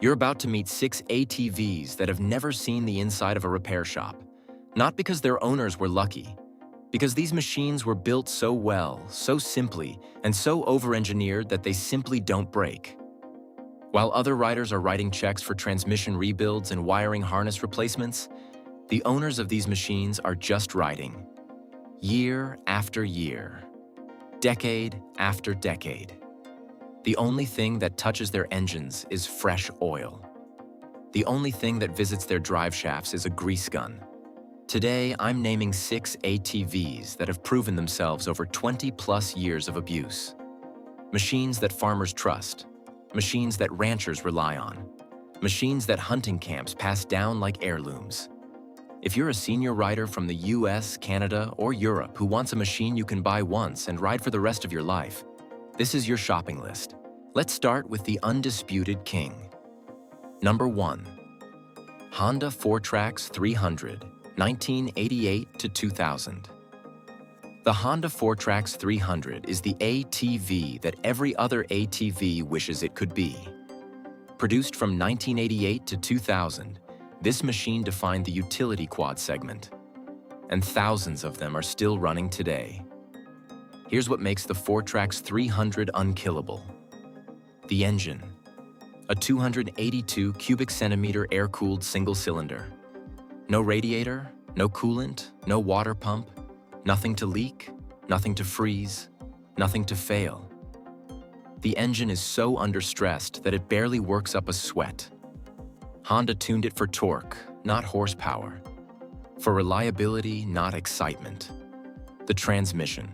You're about to meet 6 ATVs that have never seen the inside of a repair shop. Not because their owners were lucky, because these machines were built so well, so simply, and so over-engineered that they simply don't break. While other riders are writing checks for transmission rebuilds and wiring harness replacements, the owners of these machines are just riding. Year after year, decade after decade. The only thing that touches their engines is fresh oil. The only thing that visits their drive shafts is a grease gun. Today, I'm naming 6 ATVs that have proven themselves over 20+ years of abuse. Machines that farmers trust, machines that ranchers rely on, machines that hunting camps pass down like heirlooms. If you're a senior rider from the US, Canada, or Europe who wants a machine you can buy once and ride for the rest of your life, this is your shopping list. Let's start with the undisputed king. Number 1. Honda FourTrax 300, 1988 to 2000. The Honda FourTrax 300 is the ATV that every other ATV wishes it could be. Produced from 1988 to 2000, this machine defined the utility quad segment, and thousands of them are still running today. Here's what makes the FourTrax 300 unkillable. The engine, a 282 cubic centimeter air-cooled single cylinder. No radiator, no coolant, no water pump, nothing to leak, nothing to freeze, nothing to fail. The engine is so understressed that it barely works up a sweat. Honda tuned it for torque, not horsepower. For reliability, not excitement. The transmission,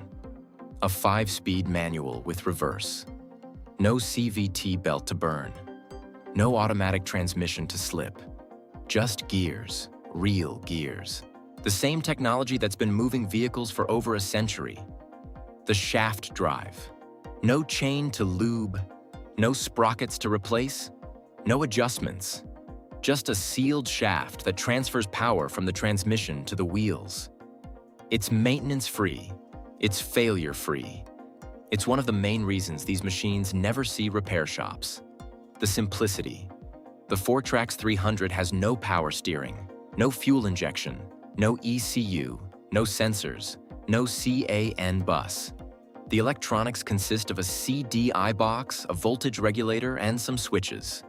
a 5-speed manual with reverse. No CVT belt to burn. No automatic transmission to slip. Just gears, real gears. The same technology that's been moving vehicles for over a century. The shaft drive. No chain to lube, no sprockets to replace, no adjustments. Just a sealed shaft that transfers power from the transmission to the wheels. It's maintenance-free. It's failure-free. It's one of the main reasons these machines never see repair shops. The simplicity. The FourTrax 300 has no power steering, no fuel injection, no ECU, no sensors, no CAN bus. The electronics consist of a CDI box, a voltage regulator, and some switches.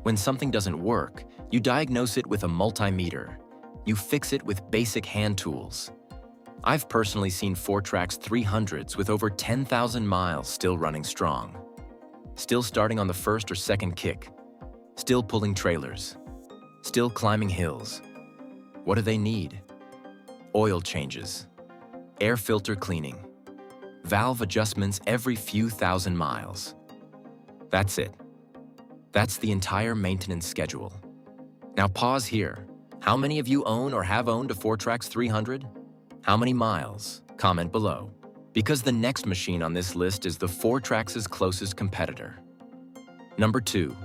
When something doesn't work, you diagnose it with a multimeter. You fix it with basic hand tools. I've personally seen FourTrax 300s with over 10,000 miles still running strong. Still starting on the first or second kick. Still pulling trailers. Still climbing hills. What do they need? Oil changes. Air filter cleaning. Valve adjustments every few thousand miles. That's it. That's the entire maintenance schedule. Now pause here. How many of you own or have owned a FourTrax 300? How many miles? Comment below. Because the next machine on this list is the FourTrax's closest competitor. Number 2.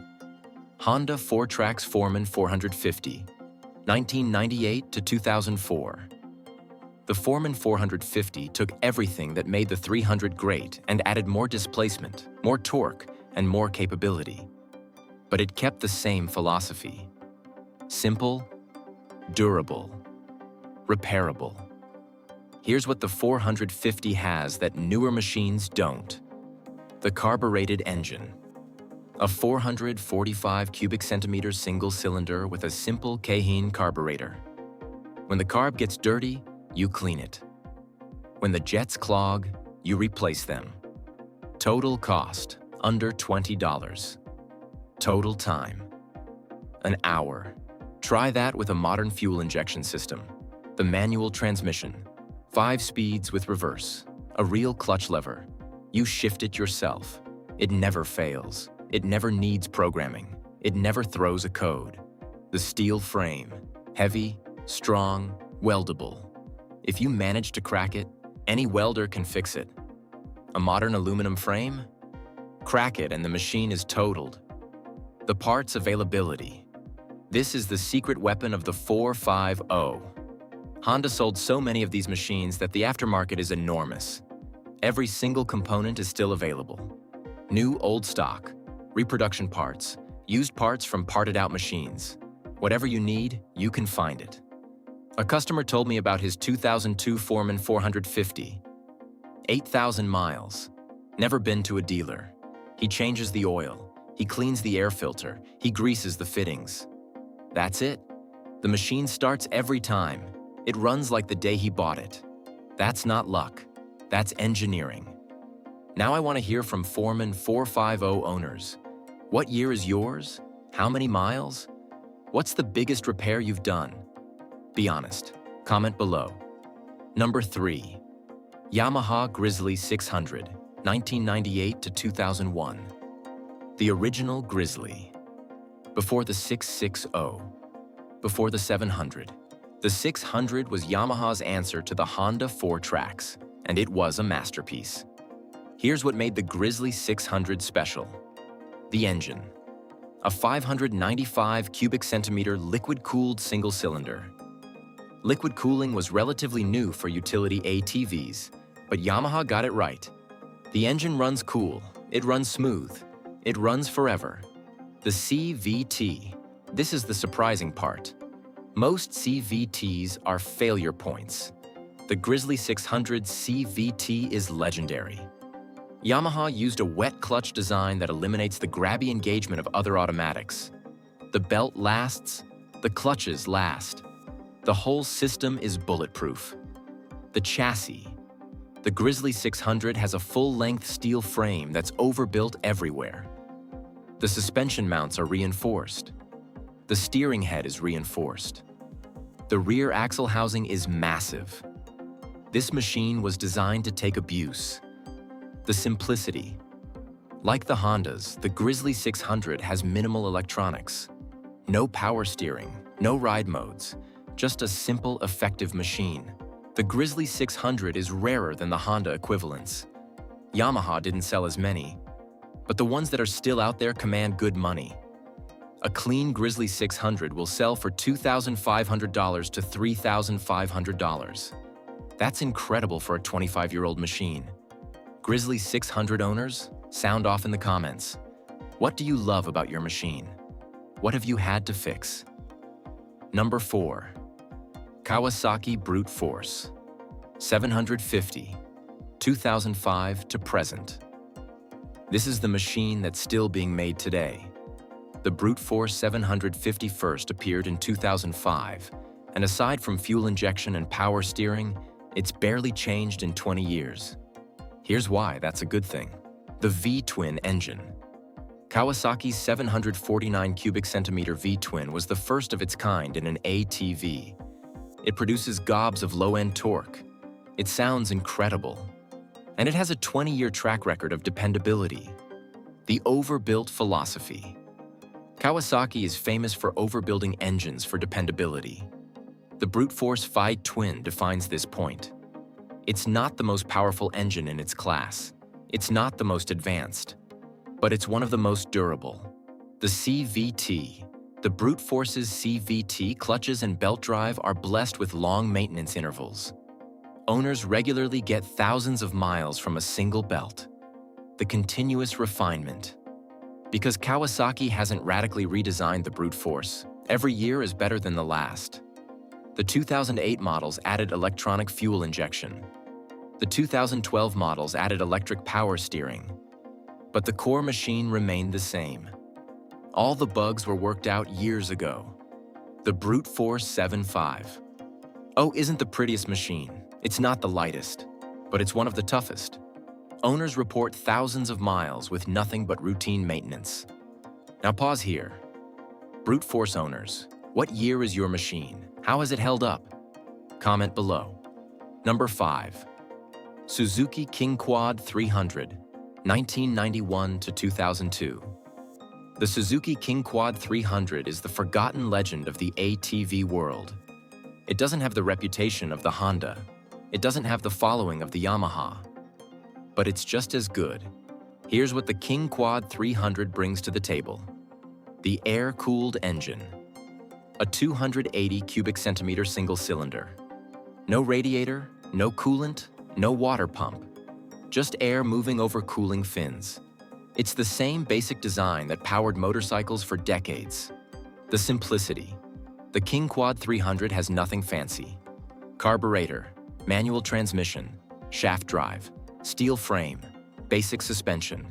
Honda FourTrax Foreman 450, 1998 to 2004. The Foreman 450 took everything that made the 300 great and added more displacement, more torque, and more capability. But it kept the same philosophy. Simple, durable, repairable. Here's what the 450 has that newer machines don't. The carbureted engine. A 445 cubic centimeter single cylinder with a simple Keihin carburetor. When the carb gets dirty, you clean it. When the jets clog, you replace them. Total cost, under $20. Total time, an hour. Try that with a modern fuel injection system. The manual transmission. 5 speeds with reverse, a real clutch lever. You shift it yourself. It never fails. It never needs programming. It never throws a code. The steel frame, heavy, strong, weldable. If you manage to crack it, any welder can fix it. A modern aluminum frame? Crack it and the machine is totaled. The parts availability. This is the secret weapon of the 450. Honda sold so many of these machines that the aftermarket is enormous. Every single component is still available. New old stock, reproduction parts, Used parts from parted-out machines. Whatever you need, you can find it. A customer told me about his 2002 Foreman 450. 8,000 miles. Never been to a dealer. He changes the oil. He cleans the air filter. He greases the fittings. That's it. The machine starts every time. It runs like the day he bought it. That's not luck. That's engineering. Now I want to hear from Foreman 450 owners. What year is yours? How many miles? What's the biggest repair you've done? Be honest. Comment below. Number 3. Yamaha Grizzly 600, 1998 to 2001. The original Grizzly. Before the 660. Before the 700. The 600 was Yamaha's answer to the Honda FourTrax, and it was a masterpiece. Here's what made the Grizzly 600 special. The engine. A 595 cubic centimeter liquid-cooled single-cylinder. Liquid cooling was relatively new for utility ATVs, but Yamaha got it right. The engine runs cool, it runs smooth, it runs forever. The CVT. This is the surprising part. Most CVTs are failure points. The Grizzly 600 CVT is legendary. Yamaha used a wet clutch design that eliminates the grabby engagement of other automatics. The belt lasts, the clutches last. The whole system is bulletproof. The chassis. The Grizzly 600 has a full-length steel frame that's overbuilt everywhere. The suspension mounts are reinforced. The steering head is reinforced. The rear axle housing is massive. This machine was designed to take abuse. The simplicity. Like the Hondas, the Grizzly 600 has minimal electronics. No power steering, no ride modes, just a simple, effective machine. The Grizzly 600 is rarer than the Honda equivalents. Yamaha didn't sell as many, but the ones that are still out there command good money. A clean Grizzly 600 will sell for $2,500 to $3,500. That's incredible for a 25-year-old machine. Grizzly 600 owners, sound off in the comments. What do you love about your machine? What have you had to fix? Number 4. Kawasaki Brute Force 750, 2005 to present. This is the machine that's still being made today. The Brute Force 750 first appeared in 2005, and aside from fuel injection and power steering, it's barely changed in 20 years. Here's why that's a good thing. The V-twin engine. Kawasaki's 749 cubic centimeter V-twin was the first of its kind in an ATV. It produces gobs of low-end torque. It sounds incredible. And it has a 20-year track record of dependability. The overbuilt philosophy. Kawasaki is famous for overbuilding engines for dependability. The Brute Force V-twin defines this point. It's not the most powerful engine in its class. It's not the most advanced, but it's one of the most durable. The CVT. The Brute Force's CVT clutches and belt drive are blessed with long maintenance intervals. Owners regularly get thousands of miles from a single belt. The continuous refinement. Because Kawasaki hasn't radically redesigned the Brute Force, every year is better than the last. The 2008 models added electronic fuel injection. The 2012 models added electric power steering. But the core machine remained the same. All the bugs were worked out years ago. The Brute Force 7.5. Oh, isn't the prettiest machine. It's not the lightest, but it's one of the toughest. Owners report thousands of miles with nothing but routine maintenance. Now pause here. Brute Force owners, what year is your machine? How has it held up? Comment below. Number 5. Suzuki KingQuad 300, 1991 to 2002. The Suzuki KingQuad 300 is the forgotten legend of the ATV world. It doesn't have the reputation of the Honda. It doesn't have the following of the Yamaha. But it's just as good. Here's what the KingQuad 300 brings to the table. The air-cooled engine. A 280 cubic centimeter single cylinder. No radiator, no coolant, no water pump. Just air moving over cooling fins. It's the same basic design that powered motorcycles for decades. The simplicity. The KingQuad 300 has nothing fancy. Carburetor, manual transmission, shaft drive, steel frame, basic suspension.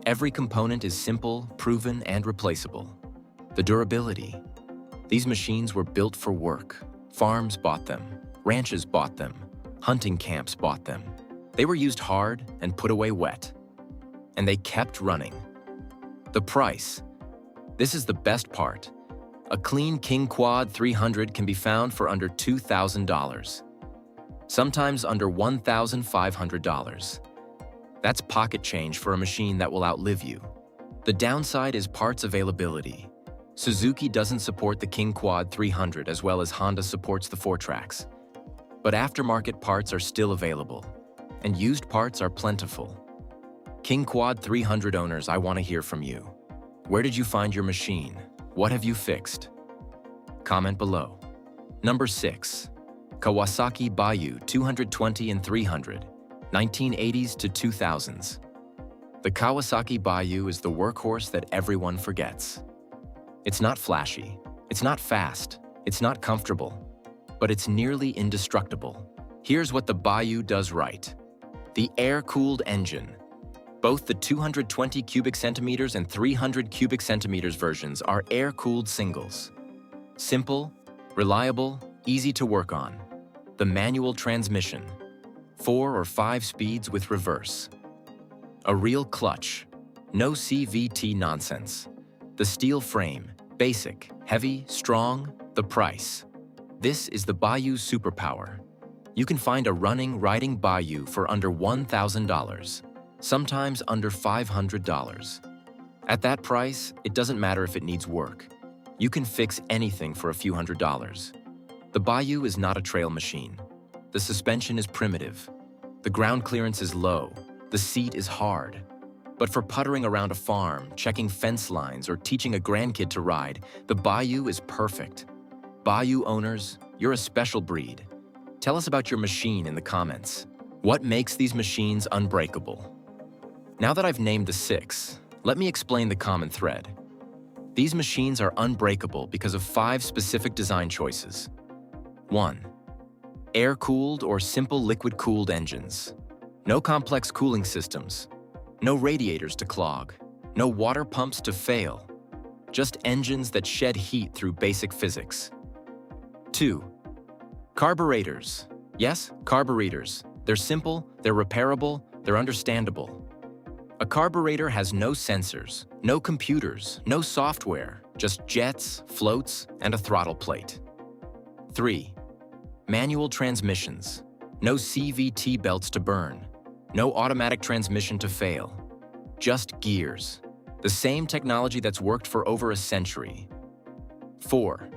Every component is simple, proven, and replaceable. The durability. These machines were built for work. Farms bought them, ranches bought them, hunting camps bought them. They were used hard and put away wet. And they kept running. The price. This is the best part. A clean KingQuad 300 can be found for under $2,000. Sometimes under $1,500. That's pocket change for a machine that will outlive you. The downside is parts availability. Suzuki doesn't support the KingQuad 300 as well as Honda supports the FourTrax. But aftermarket parts are still available, and used parts are plentiful. KingQuad 300 owners, I want to hear from you. Where did you find your machine? What have you fixed? Comment below. Number 6. Kawasaki Bayou 220 and 300, 1980s to 2000s. The Kawasaki Bayou is the workhorse that everyone forgets. It's not flashy, it's not fast, it's not comfortable, but it's nearly indestructible. Here's what the Bayou does right. The air-cooled engine. Both the 220 cubic centimeters and 300 cubic centimeters versions are air-cooled singles. Simple, reliable, easy to work on. The manual transmission. 4 or 5 speeds with reverse. A real clutch. No CVT nonsense. The steel frame. Basic, heavy, strong, the price. This is the Bayou Superpower. You can find a riding Bayou for under $1,000, sometimes under $500. At that price, it doesn't matter if it needs work. You can fix anything for a few $100s. The Bayou is not a trail machine. The suspension is primitive. The ground clearance is low. The seat is hard. But for puttering around a farm, checking fence lines, or teaching a grandkid to ride, the Bayou is perfect. Bayou owners, you're a special breed. Tell us about your machine in the comments. What makes these machines unbreakable? Now that I've named the 6, let me explain the common thread. These machines are unbreakable because of 5 specific design choices. 1. Air-cooled or simple liquid-cooled engines. No complex cooling systems. No radiators to clog. No water pumps to fail. Just engines that shed heat through basic physics. 2. Carburetors. Yes, carburetors. They're simple, they're repairable, they're understandable. A carburetor has no sensors, no computers, no software, just jets, floats, and a throttle plate. 3. Manual transmissions. No CVT belts to burn. No automatic transmission to fail. Just gears. The same technology that's worked for over a century. 4.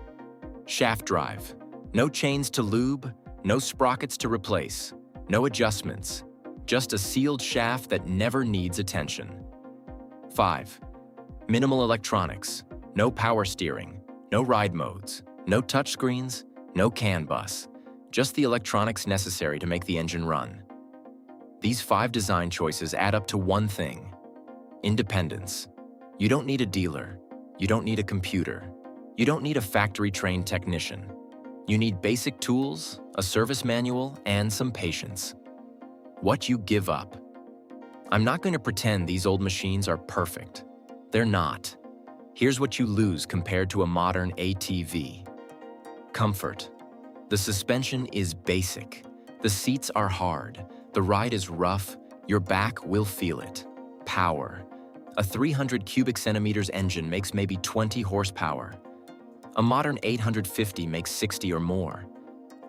Shaft drive. No chains to lube, no sprockets to replace, no adjustments. Just a sealed shaft that never needs attention. 5. Minimal electronics. No power steering, no ride modes, no touchscreens, no CAN bus. Just the electronics necessary to make the engine run. These 5 design choices add up to one thing: independence. You don't need a dealer. You don't need a computer. You don't need a factory-trained technician. You need basic tools, a service manual, and some patience. What you give up. I'm not going to pretend these old machines are perfect. They're not. Here's what you lose compared to a modern ATV. Comfort. The suspension is basic. The seats are hard. The ride is rough. Your back will feel it. Power. A 300 cubic centimeters engine makes maybe 20 horsepower. A modern 850 makes 60 or more.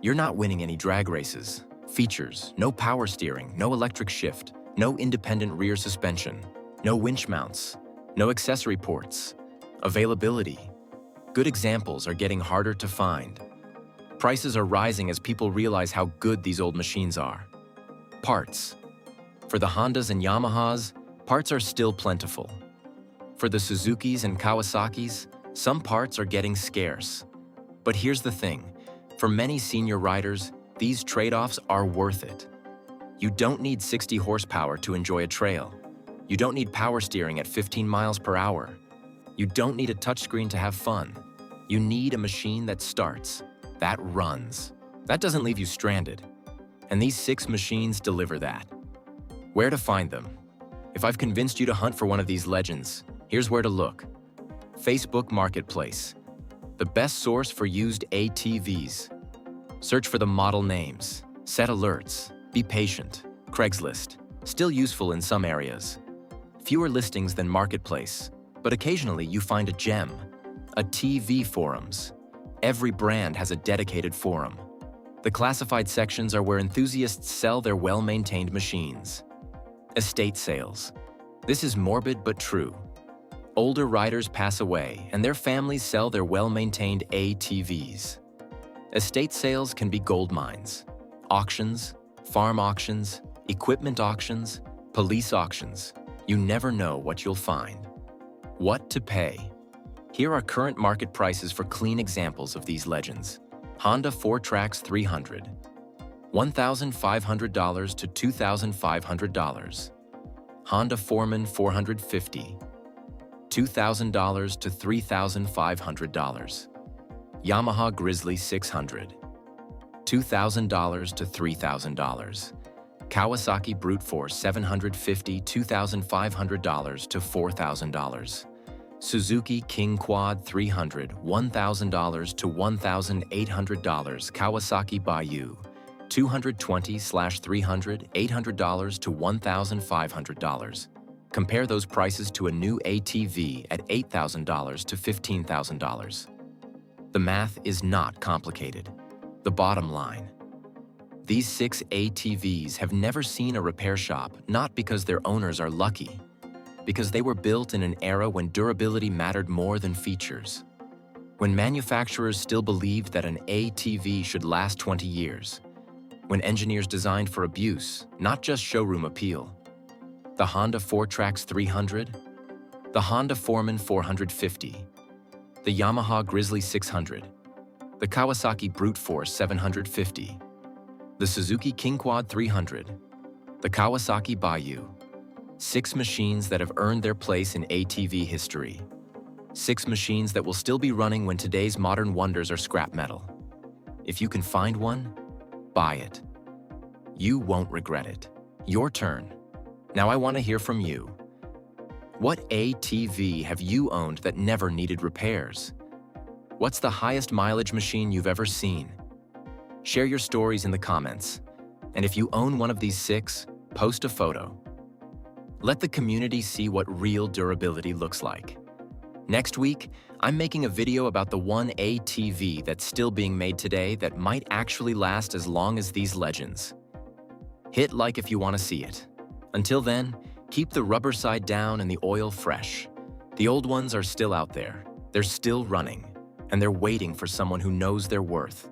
You're not winning any drag races. Features: no power steering, no electric shift, no independent rear suspension, no winch mounts, no accessory ports. Availability. Good examples are getting harder to find. Prices are rising as people realize how good these old machines are. Parts. For the Hondas and Yamahas, parts are still plentiful. For the Suzukis and Kawasaki's, some parts are getting scarce. But here's the thing, for many senior riders, these trade-offs are worth it. You don't need 60 horsepower to enjoy a trail. You don't need power steering at 15 miles per hour. You don't need a touchscreen to have fun. You need a machine that starts, that runs. That doesn't leave you stranded. And these 6 machines deliver that. Where to find them? If I've convinced you to hunt for one of these legends, here's where to look. Facebook Marketplace, the best source for used ATVs. Search for the model names, set alerts, be patient. Craigslist, still useful in some areas. Fewer listings than Marketplace, but occasionally you find a gem. ATV forums. Every brand has a dedicated forum. The classified sections are where enthusiasts sell their well-maintained machines. Estate sales. This is morbid but true. Older riders pass away and their families sell their well-maintained ATVs. Estate sales can be gold mines. Auctions, farm auctions, equipment auctions, police auctions. You never know what you'll find. What to pay? Here are current market prices for clean examples of these legends. Honda FourTrax 300, $1,500 to $2,500. Honda Foreman 450, $2,000 to $3,500. Yamaha Grizzly 600, $2,000 to $3,000. Kawasaki Brute Force 750, $2,500 to $4,000. Suzuki KingQuad 300, $1,000 to $1,800. Kawasaki Bayou 220/300, $800 to $1,500. Compare those prices to a new ATV at $8,000 to $15,000. The math is not complicated. The bottom line: these 6 ATVs have never seen a repair shop, not because their owners are lucky, because they were built in an era when durability mattered more than features. When manufacturers still believed that an ATV should last 20 years. When engineers designed for abuse, not just showroom appeal. The Honda FourTrax 300, the Honda Foreman 450, the Yamaha Grizzly 600, the Kawasaki Brute Force 750, the Suzuki KingQuad 300, the Kawasaki Bayou. 6 machines that have earned their place in ATV history. 6 machines that will still be running when today's modern wonders are scrap metal. If you can find one, buy it. You won't regret it. Your turn. Now I want to hear from you. What ATV have you owned that never needed repairs? What's the highest mileage machine you've ever seen? Share your stories in the comments. And if you own one of these 6, post a photo. Let the community see what real durability looks like. Next week, I'm making a video about the one ATV that's still being made today that might actually last as long as these legends. Hit like if you want to see it. Until then, keep the rubber side down and the oil fresh. The old ones are still out there. They're still running, and they're waiting for someone who knows their worth.